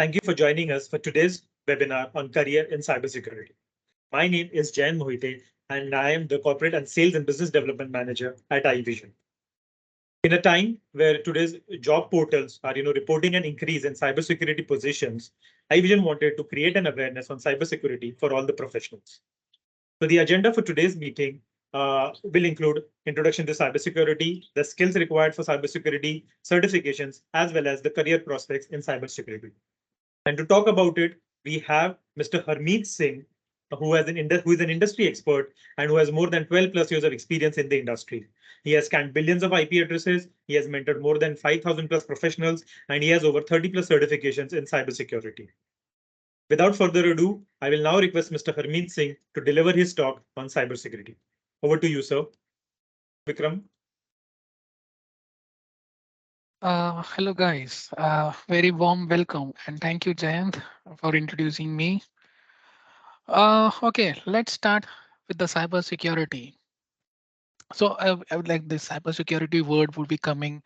Thank you for joining us for today's webinar on career in cybersecurity. My name is Jayan Mohite, and I am the Corporate and Sales and Business Development Manager at iEVISION. In a time where today's job portals are reporting an increase in cybersecurity positions, iVision wanted to create an awareness on cybersecurity for all the professionals. So the agenda for today's meeting will include introduction to cybersecurity, the skills required for cybersecurity, certifications, as well as the career prospects in cybersecurity. And to talk about it, we have Mr. Harmeet Singh, who is an industry expert and who has more than 12 plus years of experience in the industry. He has scanned billions of IP addresses, he has mentored more than 5,000 plus professionals, and he has over 30 plus certifications in cybersecurity. Without further ado, I will now request Mr. Harmeet Singh to deliver his talk on cybersecurity. Over to you, sir. Vikram. Hello guys, very warm welcome and thank you Jayant for introducing me. Okay, let's start with the cyber security. So I would like this cyber security word would be coming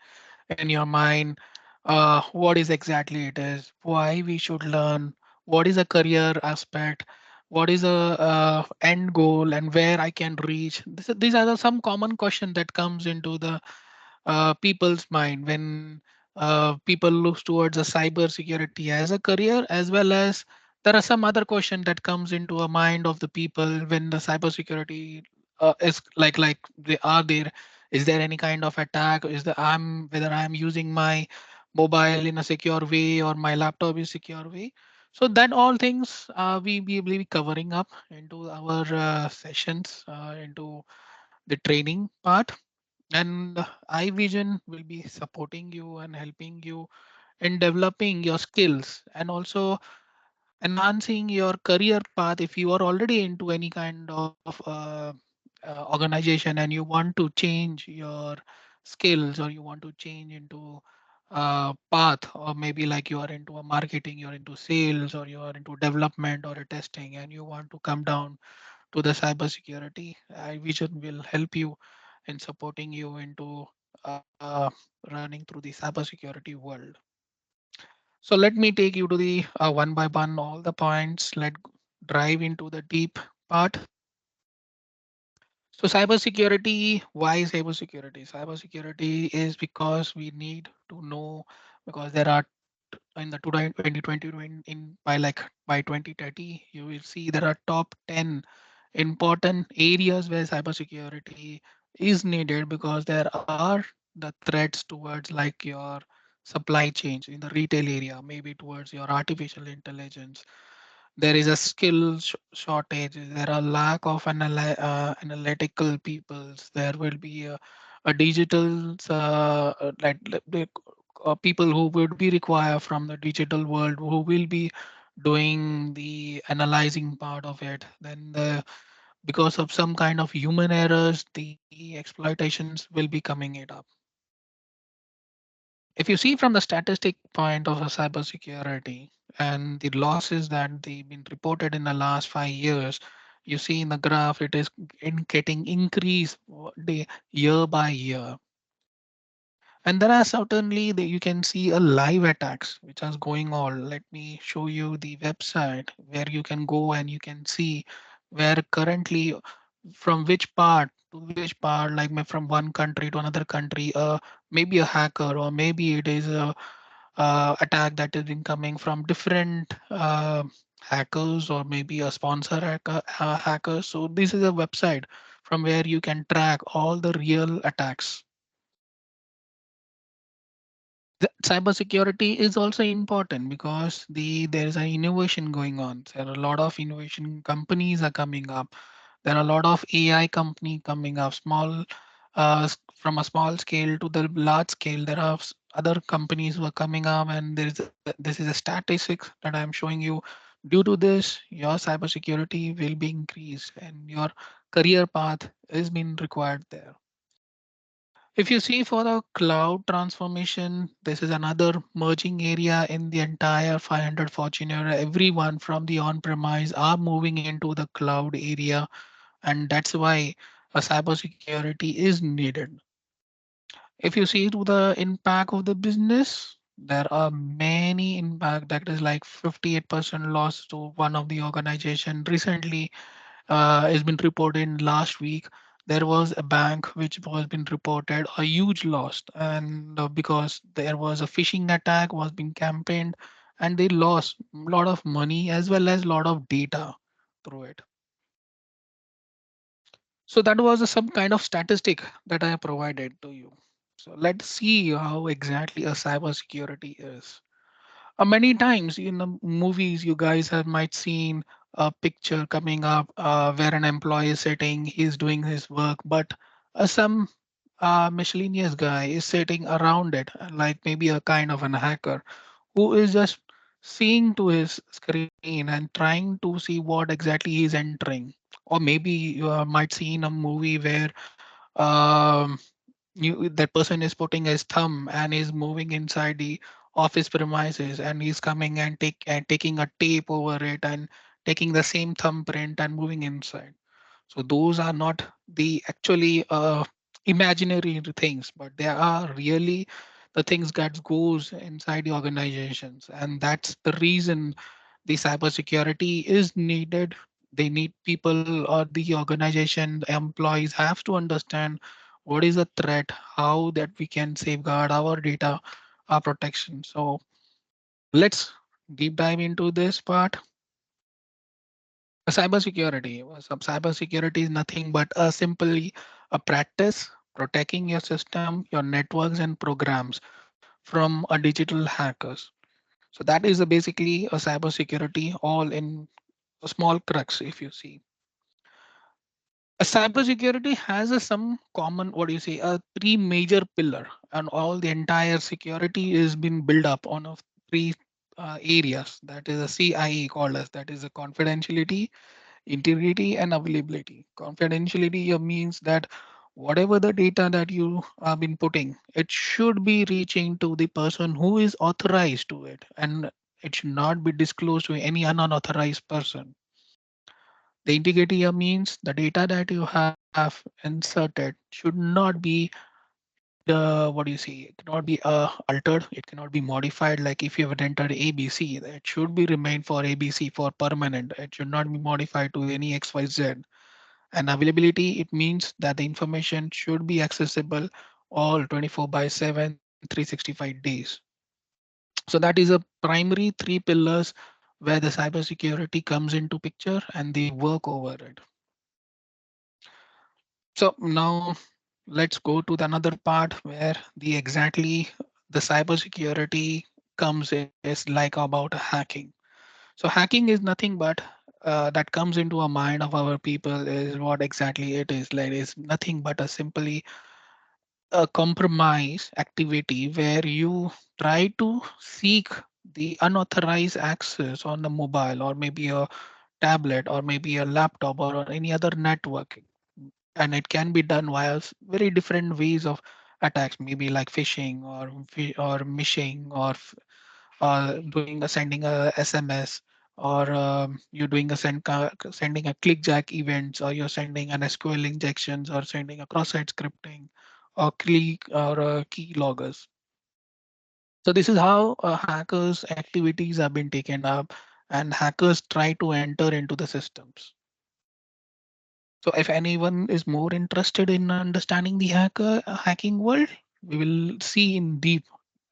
in your mind. What is exactly it is, why we should learn, what is a career aspect, what is a end goal and where I can reach. These are some common questions that comes into the people's mind when people look towards a cyber security as a career, as well as there are some other question that comes into a mind of the people when the cyber security is like they are there. Is there any kind of attack? Is the I'm whether I'm using my mobile in a secure way or my laptop is secure way? So that all things we will be covering up into our sessions into the training part, and iVision will be supporting you and helping you in developing your skills and also enhancing your career path. If you are already into any kind of organization and you want to change your skills or you want to change into path, or maybe like you are into a marketing, you're into sales, or you are into development or a testing and you want to come down to the cybersecurity, iVision will help you in supporting you into running through the cybersecurity world. So let me take you to the one by one all the points. Let drive into the deep part. So cybersecurity, why cybersecurity? Cybersecurity is because we need to know, because there are in the 2020 in by 2030 you will see there are top 10 important areas where cybersecurity is needed, because there are the threats towards like your supply chains in the retail area, maybe towards your artificial intelligence. There is a shortage, there are lack of analytical peoples, there will be a digital people who would be required from the digital world, who will be doing the analyzing part of it. Then because of some kind of human errors, the exploitations will be coming it up. If you see from the statistic point of a cybersecurity and the losses that they've been reported in the last 5 years, you see in the graph it is getting increased year by year. And there are certainly you can see a live attacks which is going on. Let me show you the website where you can go and you can see where currently from which part to which part, like from one country to another country, maybe a hacker or maybe it is a attack that is incoming from different hackers or maybe a sponsor hacker. So this is a website from where you can track all the real attacks. Cybersecurity is also important because there is an innovation going on. There are a lot of innovation companies are coming up. There are a lot of AI company coming up. From a small scale to the large scale, there are other companies who are coming up, and this is a statistic that I'm showing you. Due to this, your cybersecurity will be increased, and your career path is being required there. If you see for the cloud transformation, this is another merging area in the entire 500 Fortune era. Everyone from the on-premise are moving into the cloud area, and that's why a cybersecurity is needed. If you see to the impact of the business, There are many impact that is like 58% loss to one of the organization. Recently, it's been reported last week. There was a bank which was been reported a huge loss, and because there was a phishing attack was being campaigned, and they lost a lot of money as well as lot of data through it. So that was some kind of statistic that I provided to you. So let's see how exactly a cybersecurity is. Many times in the movies, you guys have might seen a picture coming up where an employee is sitting, he's doing his work, but some miscellaneous guy is sitting around it, like maybe a kind of an hacker who is just seeing to his screen and trying to see what exactly he's entering. Or maybe you might see in a movie where um, that person is putting his thumb and is moving inside the office premises, and he's coming and taking a tape over it and taking the same thumbprint and moving inside. So those are not the actually imaginary things, but they are really the things that goes inside the organizations, and that's the reason the cybersecurity is needed. They need people, or the organization employees have to understand what is a threat, how that we can safeguard our data, our protection. So let's deep dive into this part. Cybersecurity. Cybersecurity is nothing but a simply a practice protecting your system, your networks and programs from a digital hackers. So that is basically a cybersecurity all in a small crux. If you see, a cybersecurity has a some common, what do you say, a three major pillar, and all the entire security is been built up on of three areas. That is a CIE called as, that is a confidentiality, integrity and availability. Confidentiality means that whatever the data that you have been putting, it should be reaching to the person who is authorized to it, and it should not be disclosed to any unauthorized person. The integrity means the data that you have inserted should not be the, what do you say, it cannot be altered, it cannot be modified. Like if you have entered ABC, it should be remain for ABC for permanent, it should not be modified to any XYZ. And availability, it means that the information should be accessible all 24 by 7, 365 days. So that is a primary three pillars where the cybersecurity comes into picture and they work over it. So now let's go to the another part where the exactly the cybersecurity comes is like about hacking. So hacking is nothing but that comes into a mind of our people is what exactly it is. Like it's nothing but a simply a compromise activity where you try to seek the unauthorized access on the mobile or maybe a tablet or maybe a laptop or on any other network, and it can be done via very different ways of attacks, maybe like phishing or or mishing or doing a sending a SMS, or you're doing a sending a clickjack events, or you're sending an SQL injections, or sending a cross-site scripting or click or key loggers. So this is how hackers activities have been taken up, and hackers try to enter into the systems. So if anyone is more interested in understanding the hacking world, we will see in deep,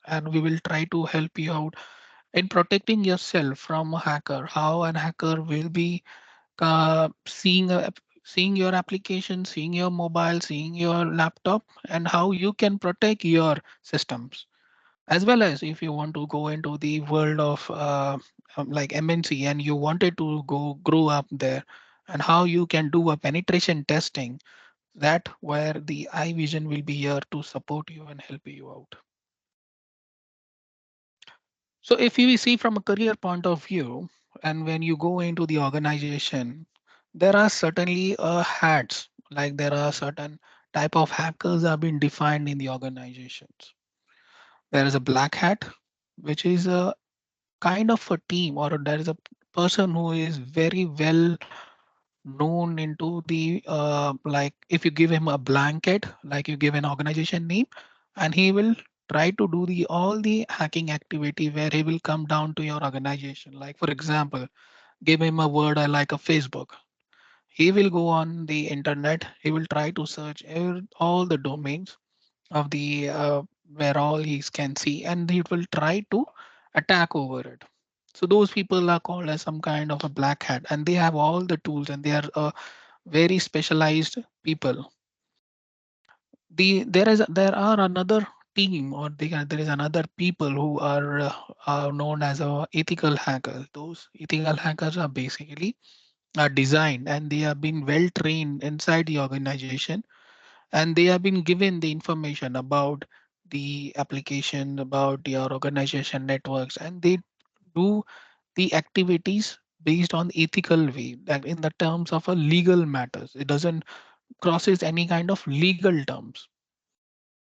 and we will try to help you out in protecting yourself from a hacker. How an hacker will be seeing your application, seeing your mobile, seeing your laptop, and how you can protect your systems. As well as if you want to go into the world of like MNC and you wanted to go grow up there, and how you can do a penetration testing, that where the iVision will be here to support you and help you out. So if you see from a career point of view, and when you go into the organization, there are certainly hats, like there are certain type of hackers have been defined in the organizations. There is a black hat, which is a kind of a team, or there is a person who is very well known into the like if you give him a blanket, like you give an organization name, and he will try to do the all the hacking activity where he will come down to your organization. Like for example, give him a word like a Facebook. He will go on the internet. He will try to search all the domains of the where all he can see, and he will try to attack over it. So those people are called as some kind of a black hat, and they have all the tools, and they are very specialized people. There are another team, or there is another people who are known as ethical hackers. Those ethical hackers are basically are designed, and they have been well trained inside the organization, and they have been given the information about the application, about your organization networks, and they do the activities based on ethical way, that in the terms of a legal matters, it doesn't crosses any kind of legal terms.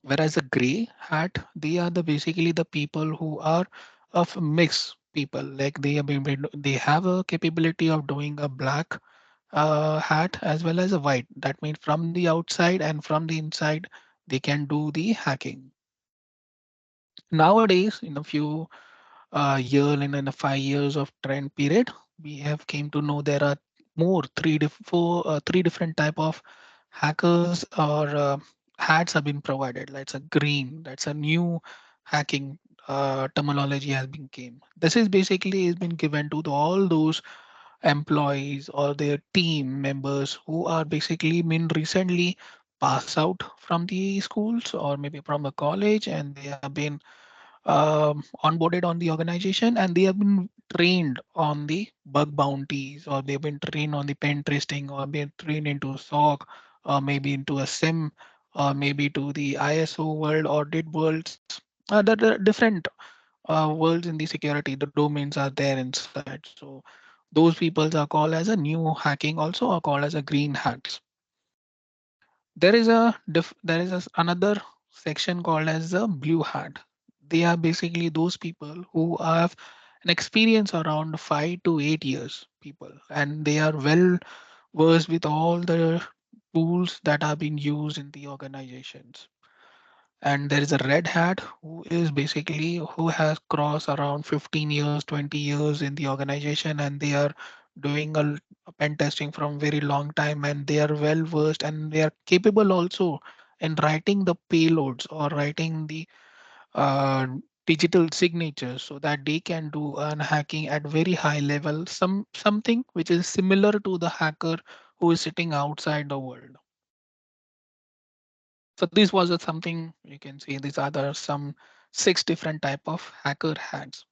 Whereas a gray hat, they are the basically the people who are of mixed people, like they have a capability of doing a black hat as well as a white. That means from the outside and from the inside, they can do the hacking. Nowadays, in a few in a 5 years of trend period, we have came to know there are more three different type of hackers or hats have been provided. That's a green. That's a new hacking terminology has been came. This is basically has been given to all those employees or their team members who are basically been recently passed out from the schools or maybe from the college, and they have been onboarded on the organization, and they have been trained on the bug bounties, or they've been trained on the pen testing, or been trained into SOC, or maybe into a SIM, or maybe to the ISO world, audit worlds. There are different worlds in the security. The domains are there inside. So those people are called as a new hacking, also are called as a green hats. There is another section called as the blue hat. They are basically those people who have an experience around 5 to 8 years people, and they are well versed with all the tools that are being used in the organizations. And there is a red hat who is basically who has crossed around 15 years, 20 years in the organization, and they are doing a pen testing from very long time, and they are well versed, and they are capable also in writing the payloads or writing the uh, digital signatures, so that they can do hacking at very high level, something which is similar to the hacker who is sitting outside the world. So this was something you can see. These are some 6 different type of hacker hacks.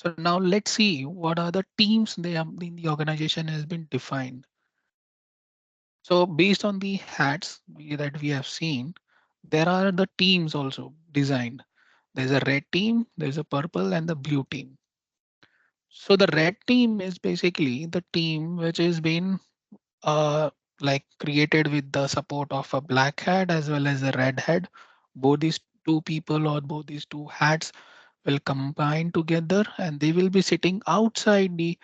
So now let's see what are the teams they have in the organization has been defined. So based on the hats that we have seen, there are the teams also designed. There's a red team, there's a purple and the blue team. So the red team is basically the team which has been like created with the support of a black hat as well as a red hat. Both these two people or both these two hats will combine together, and they will be sitting outside the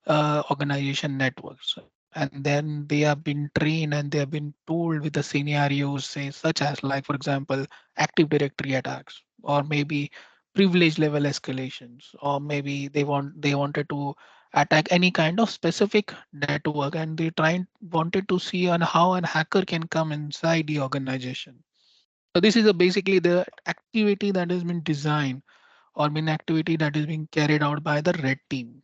organization networks, and then they have been trained and they have been told with the scenarios, say such as like for example active directory attacks, or maybe privilege level escalations, or maybe they wanted to attack any kind of specific network, and they wanted to see on how an hacker can come inside the organization. So this is basically the activity that has been designed or been activity that is being carried out by the red team.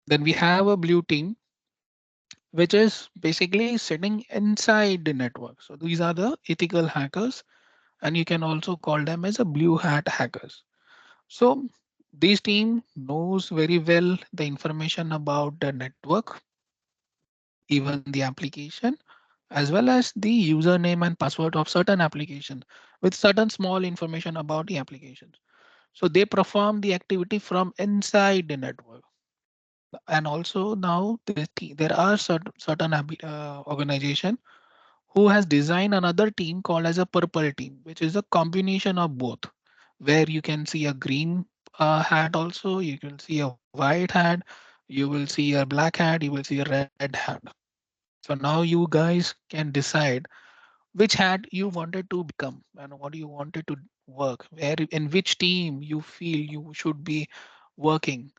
Then we have a blue team, which is basically sitting inside the network. So these are the ethical hackers, and you can also call them as a blue hat hackers. So this team knows very well the information about the network, even the application, as well as the username and password of certain application with certain small information about the applications. So they perform the activity from inside the network. And also now there are certain organization who has designed another team called as a purple team, which is a combination of both, where you can see a green hat also, you can see a white hat, you will see a black hat, you will see a red hat. So now you guys can decide which hat you wanted to become and what you wanted to work, where in which team you feel you should be working.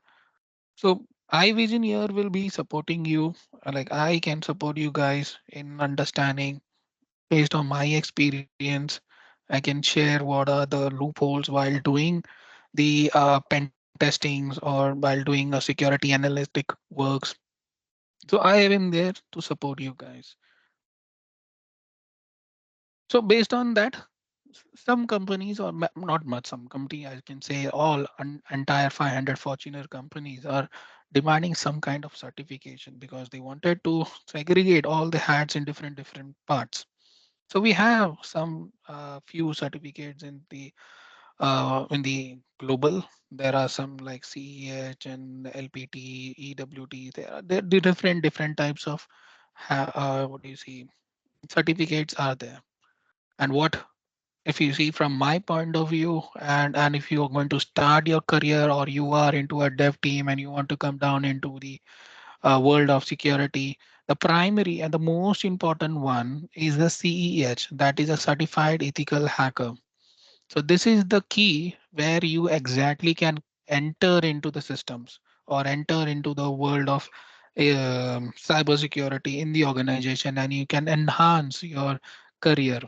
So iVision here will be supporting you. Like I can support you guys in understanding based on my experience. I can share what are the loopholes while doing the pen testings or while doing a security analytic works. So I am there to support you guys. So based on that, some companies or not much, some company I can say all entire 500 Fortuner companies are demanding some kind of certification because they wanted to segregate all the hats in different parts. So we have some few certificates in the global. There are some like CEH and LPT, EWT. There are the different types of what do you see certificates are there. And what if you see from my point of view, and if you are going to start your career or you are into a dev team and you want to come down into the world of security, the primary and the most important one is the CEH, that is a certified ethical hacker. So this is the key where you exactly can enter into the systems or enter into the world of cybersecurity in the organization, and you can enhance your career.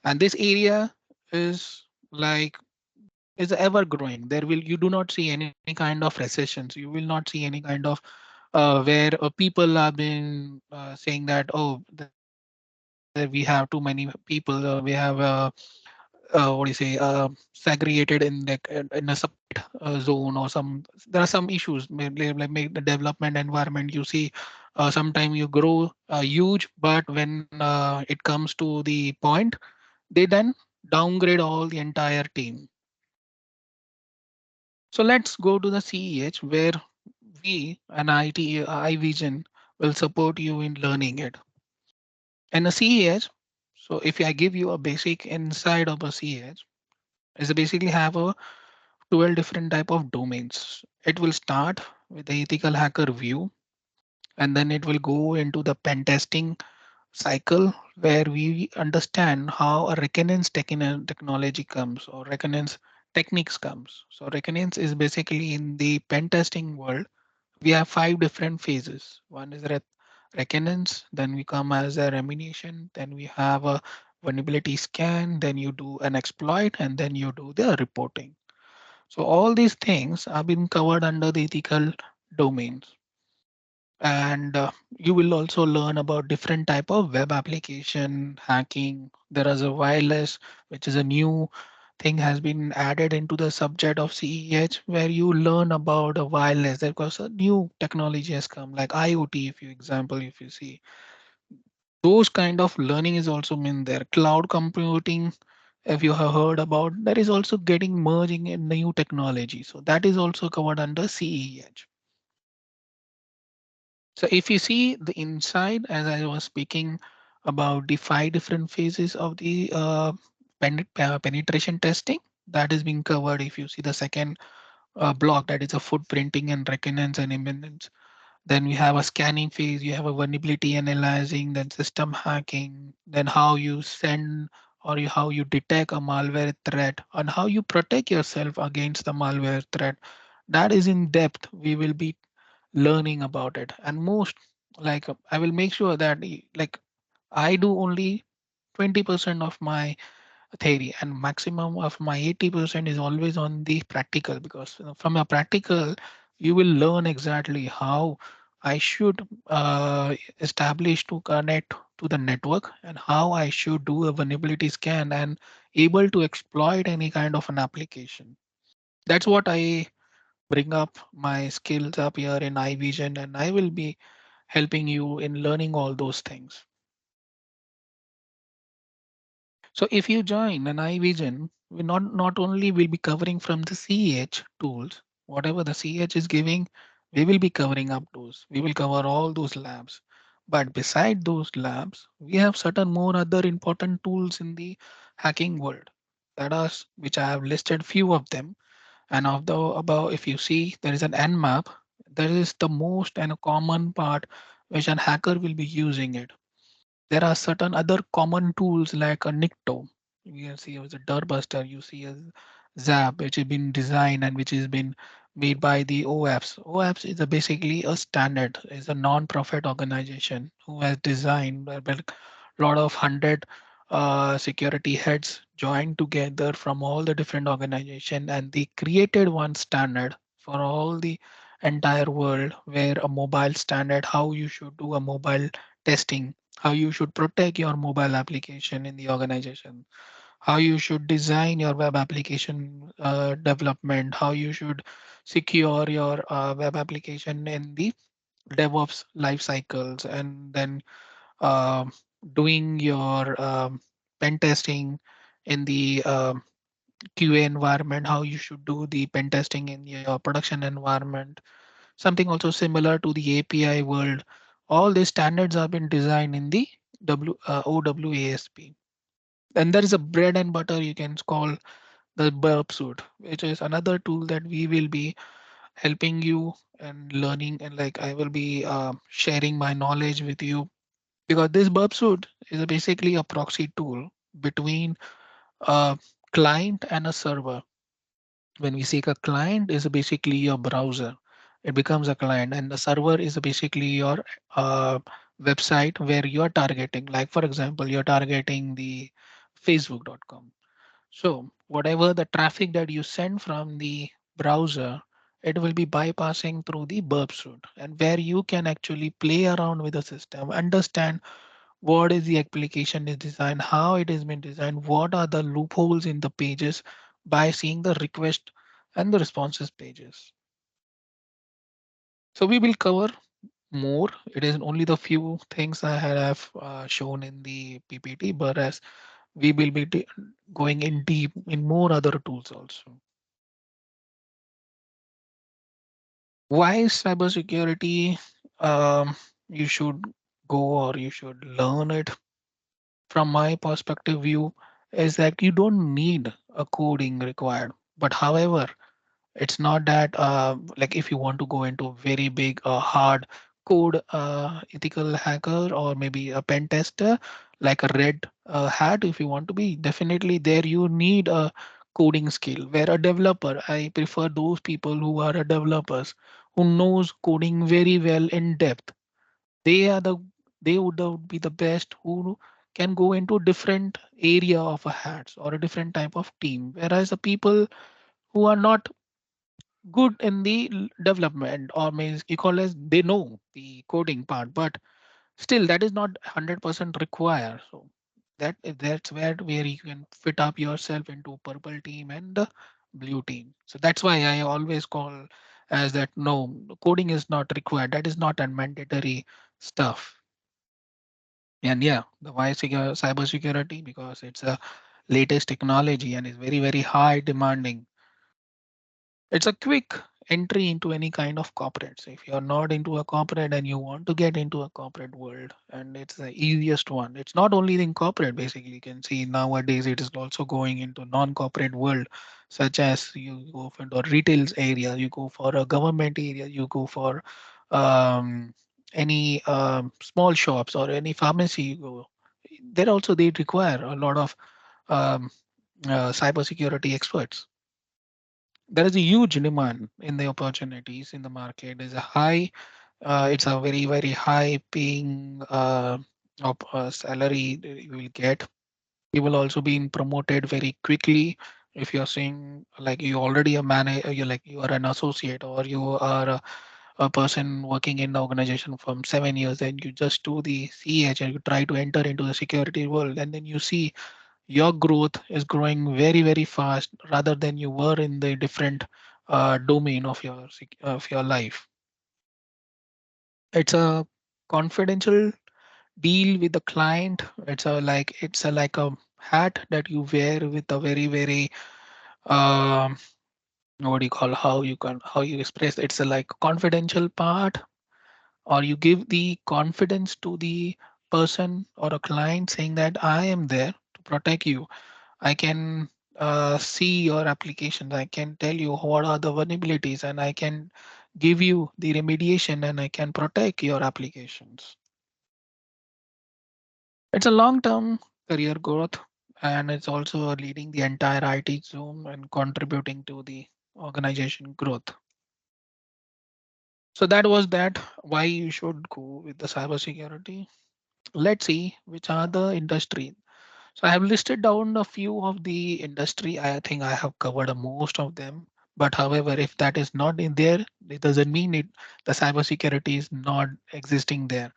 And this area is like is ever growing. There will you do not see any kind of recessions. You will not see any kind of where people have been saying that, oh, we have too many people, we have what do you say, segregated in a separate zone, or some there are some issues like make the development environment. You see, sometimes you grow huge, but when it comes to the point, they then downgrade all the entire team. So let's go to the CEH where we and iVision will support you in learning it. And a CEH, so if I give you a basic inside of a CEH, is basically have a 12 different type of domains. It will start with the ethical hacker view, and then it will go into the pen testing cycle where we understand how a Reconnaissance technology comes or Reconnaissance techniques comes. So Reconnaissance is basically in the pen testing world. We have five different phases. One is Reconnaissance, then we come as a remediation, then we have a vulnerability scan, then you do an exploit, and then you do the reporting. So all these things have been covered under the ethical domains. And you will also learn about different type of web application hacking. There is a wireless, which is a new thing has been added into the subject of CEH, where you learn about a wireless because a new technology has come like IoT. If you example, if you see those kind of learning is also in there. Cloud computing, if you have heard about, that is also getting merging in new technology. So that is also covered under CEH. So if you see the inside, as I was speaking about the five different phases of the penetration testing, that is being covered. If you see the second block, that is a footprinting and recognize and imminence. Then we have a scanning phase, you have a vulnerability analyzing, then system hacking, then how you send or how you detect a malware threat and how you protect yourself against the malware threat. That is in depth. We will be learning about it. And most like I will make sure that like I do only 20% of my theory and maximum of my 80% is always on the practical, because from a practical you will learn exactly how I should establish to connect to the network and how I should do a vulnerability scan and able to exploit any kind of an application. That's what I bring up my skills up here in iVision, and I will be helping you in learning all those things. So if you join an iVision, we not only will be covering from the CH tools, whatever the CH is giving, we will be covering up those. We will cover all those labs. But beside those labs, we have certain more other important tools in the hacking world. That are which I have listed few of them. And of the above, if you see there is an nmap, that is the most and a common part which an hacker will be using it. There are certain other common tools like a Nikto. You can see as a Dirtbuster, you see as Zap, which has been designed and which has been made by the OAPS. OAPS is basically a standard, is a non-profit organization who has designed a lot of 100 security heads joined together from all the different organization, and they created one standard for all the entire world, where a mobile standard, how you should do a mobile testing, how you should protect your mobile application in the organization, how you should design your web application development, how you should secure your web application in the DevOps life cycles, and then uh, doing your pen testing in the QA environment, how you should do the pen testing in your production environment, something also similar to the API world. All these standards have been designed in the OWASP. And there is a bread and butter you can call the burp suite, which is another tool that we will be helping you and learning, and like I will be sharing my knowledge with you, because this burp suite is basically a proxy tool between a client and a server. When we say a client is basically your browser, it becomes a client, and the server is basically your uh, website where you are targeting. Like for example, you're targeting the facebook.com. So whatever the traffic that you send from the browser, it will be bypassing through the burp suite, and where you can actually play around with the system, understand what is the application is designed, how it has been designed, what are the loopholes in the pages, by seeing the request and the responses pages. So we will cover more. It is only the few things I have shown in the PPT, but as we will be going in deep in more other tools also. Why is cybersecurity? You should go or you should learn it. From my perspective view, is that you don't need a coding required. But however, it's not that like if you want to go into very big hard code ethical hacker, or maybe a pen tester, like a red hat, if you want to be, definitely there you need a coding skill. Where a developer, I prefer those people who are a developers, who knows coding very well in depth. They are the, they would be the best who can go into different area of a hats or a different type of team, whereas the people who are not good in the development, or means you call as they know the coding part, but still that is not 100% required. So that's where you can fit up yourself into purple team and the blue team. So that's why I always call as that no, coding is not required, that is not a mandatory stuff. And yeah, the why cyber security, because it's a latest technology and is very very high demanding. It's a quick entry into any kind of corporate. So if you're not into a corporate and you want to get into a corporate world, and it's the easiest one. It's not only in corporate, basically. You can see nowadays it is also going into non-corporate world, such as you go for the retail area, you go for a government area, you go for um, any small shops or any pharmacy you go. There also they require a lot of um, cybersecurity experts. There is a huge demand in the opportunities in the market. There's a high, it's a very, very high paying salary that you will get. You will also be promoted very quickly. If you're saying like you already a manager, you like you are an associate, or you are a person working in the organization from 7 years, and you just do the CH and you try to enter into the security world, and then you see your growth is growing very very fast rather than you were in the different domain of your of your life. It's a confidential deal with the client. It's a like a hat that you wear with a very very um what do you call, how you can, how you express, it's a like confidential part, or you give the confidence to the person or a client saying that I am there to protect you. I can see your applications. I can tell you what are the vulnerabilities, and I can give you the remediation, and I can protect your applications. It's a long-term career growth, and it's also leading the entire IT zoom and contributing to the organization growth. So that was that why you should go with the cybersecurity. Let's see which are the industry. So I have listed down a few of the industry. I think I have covered most of them. But however, if that is not in there, it doesn't mean it the cybersecurity is not existing there.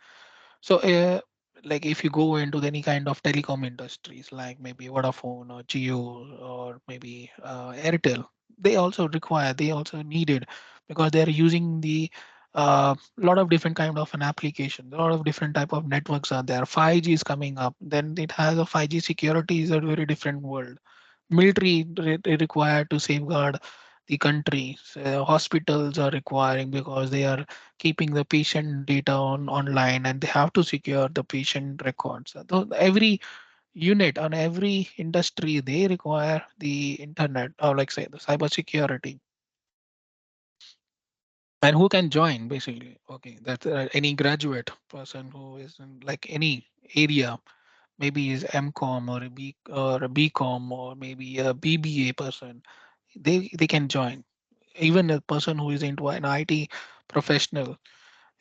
So, like if you go into any kind of telecom industries, like maybe Vodafone or Jio or maybe Airtel, they also need it because they are using the lot of different kind of an application. A lot of different type of networks are there. 5G is coming up. Then it has a 5G security is a very different world. Military required to safeguard the country. So hospitals are requiring because they are keeping the patient data on online and they have to secure the patient records. So every unit on every industry they require the internet or like say the cyber security. And who can join basically? Okay, that's any graduate person who is in like any area, maybe is MCOM or a BCom or maybe a BBA person. They can join. Even a person who is into an IT professional,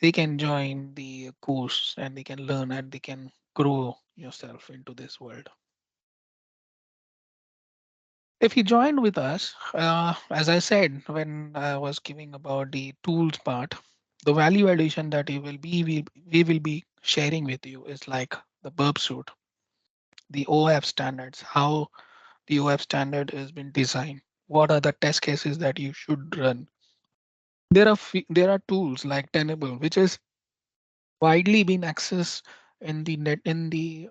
they can join the course and they can learn and they can grow yourself into this world. If you join with us, as I said when I was giving about the tools part, the value addition that we will be sharing with you is like the burp suit, the OF standards, how the OF standard has been designed, what are the test cases that you should run. There are tools like Tenable, which is widely been accessed in the net in the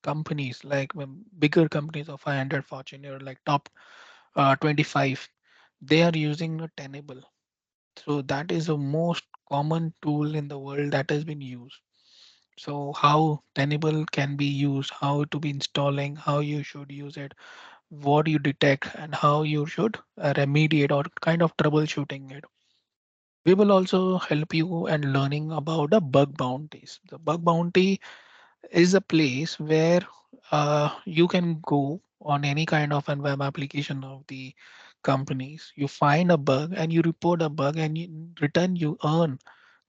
companies like bigger companies of 500 Fortune or like top 25. They are using a Tenable. So that is the most common tool in the world that has been used. So how Tenable can be used, how to be installing, how you should use it, what you detect, and how you should remediate or kind of troubleshooting it. We will also help you and learning about the bug bounties. The bug bounty is a place where you can go on any kind of an web application of the companies. You find a bug and you report a bug, and in return you earn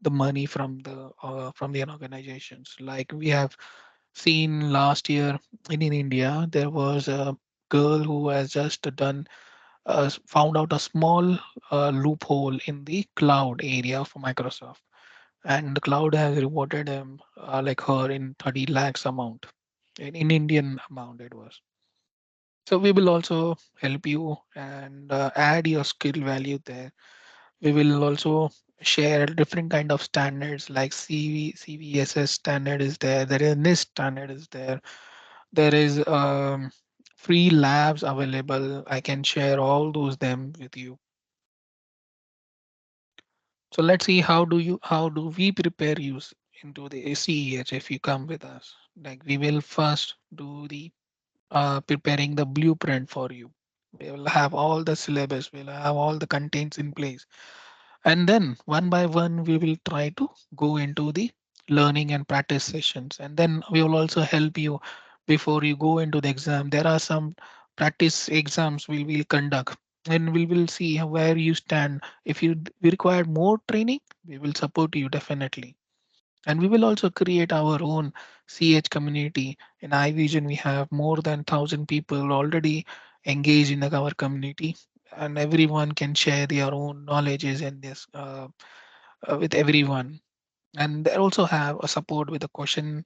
the money from the organizations. Like we have seen last year in India, there was a girl who has just done found out a small loophole in the cloud area for Microsoft, and the cloud has rewarded him like her in 30 lakhs amount, in Indian amount it was. So we will also help you and add your skill value there. We will also share different kind of standards like CVSS standard is there. There is NIST standard is there. There is free labs available. I can share all those them with you. So let's see how do we prepare you into the CEH if you come with us. Like we will first do the preparing the blueprint for you. We will have all the syllabus, we'll have all the contents in place. And then one by one, we will try to go into the learning and practice sessions. And then we will also help you before you go into the exam. There are some practice exams we will conduct and we will see where you stand. If we require more training, we will support you definitely. And we will also create our own CH community. In iVision, we have more than 1,000 people already engaged in our community, and everyone can share their own knowledges in this with everyone. And they also have a support with a question.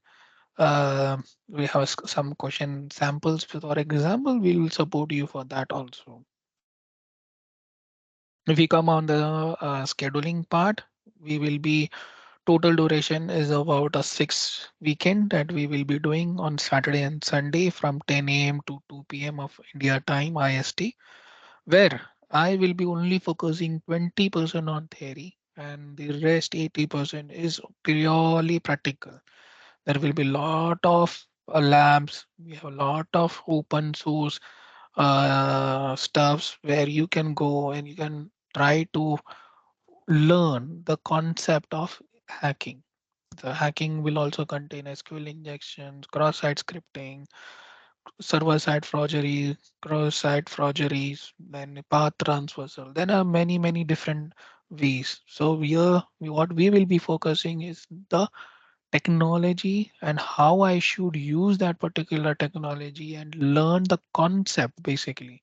Uh, we have some question samples. For example, we will support you for that also. If we come on the scheduling part, we will be total duration is about a 6 weekend that we will be doing on Saturday and Sunday from 10 a.m. to 2 p.m. of India time IST, where I will be only focusing 20% on theory and the rest 80% is purely practical. There will be lot of labs. We have a lot of open source stuffs where you can go and you can try to learn the concept of hacking. The hacking will also contain SQL injections, cross-site scripting, server-side forgery, cross-site forgeries, then path transversal. There are many different ways. So what we will be focusing is the technology and how I should use that particular technology and learn the concept basically.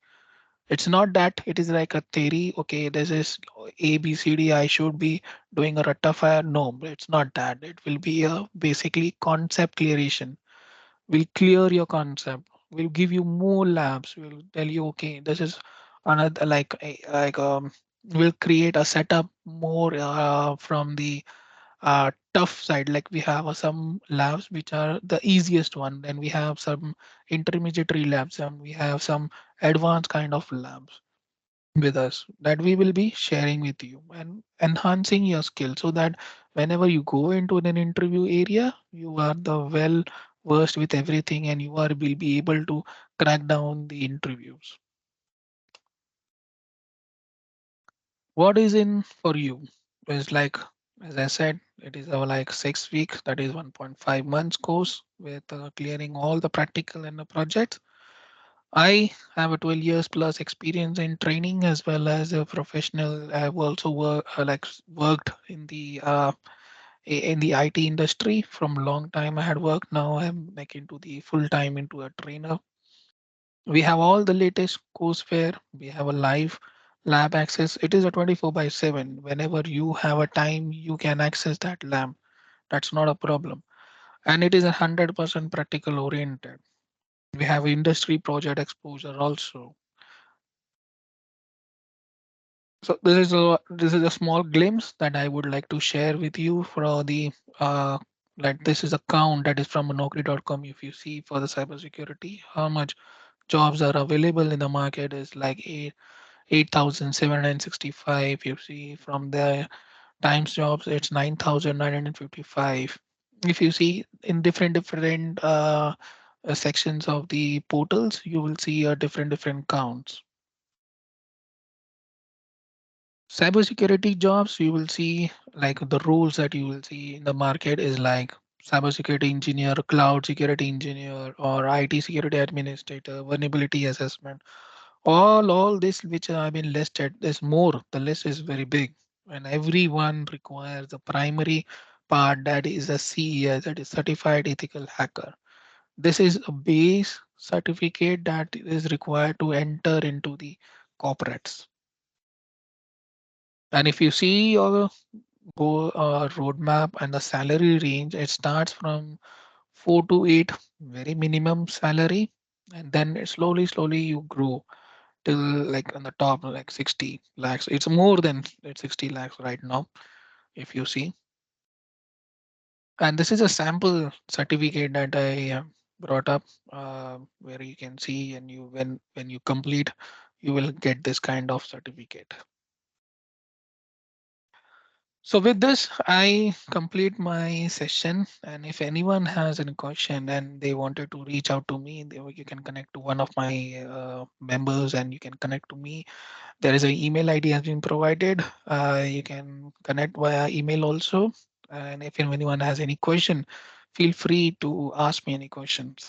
It's not that it is like a theory, okay, this is A, B, C, D, I should be doing a rectifier. No, it's not that. It will be a basically concept clearation. We'll clear your concept. We'll give you more labs. We'll tell you, okay, this is another we'll create a setup more from the tough side. Like we have some labs which are the easiest one. Then we have some intermediary labs and we have some advanced kind of labs with us that we will be sharing with you and enhancing your skill so that whenever you go into an interview area, you are the well versed with everything and you are will be able to crack down the interviews. What is in for you is like, as I said, it is our like 6 weeks, that is 1.5 months course with clearing all the practical and the projects. I have a 12 years plus experience in training as well as a professional. I've also worked in the IT industry from long time. I had worked. Now I'm like into the full time into a trainer. We have all the latest courseware. We have a live lab access. It is a 24 by 7. Whenever you have a time, you can access that lab. That's not a problem. And it is 100% practical oriented. We have industry project exposure also. So this is a small glimpse that I would like to share with you for the like this is a count that is from Naukri.com. If you see for the cybersecurity, how much jobs are available in the market is like 8,765. You see from the Times jobs, it's 9,955. If you see in different sections of the portals, you will see different counts. Cybersecurity jobs, you will see like the roles that you will see in the market is like cybersecurity engineer, cloud security engineer, or IT security administrator, vulnerability assessment. All this which have been listed, there's more. The list is very big, and everyone requires the primary part that is a CES, that is certified ethical hacker. This is a base certificate that is required to enter into the corporates. And if you see your go roadmap and the salary range, it starts from 4 to 8, very minimum salary, and then slowly you grow till like on the top like 60 lakhs. It's more than it's 60 lakhs right now, if you see. And this is a sample certificate that I brought up, where you can see, and you when you complete, you will get this kind of certificate. So with this, I complete my session. And if anyone has any question and they wanted to reach out to me, you can connect to one of my members and you can connect to me. There is an email ID has been provided. You can connect via email also. And if anyone has any question, feel free to ask me any questions.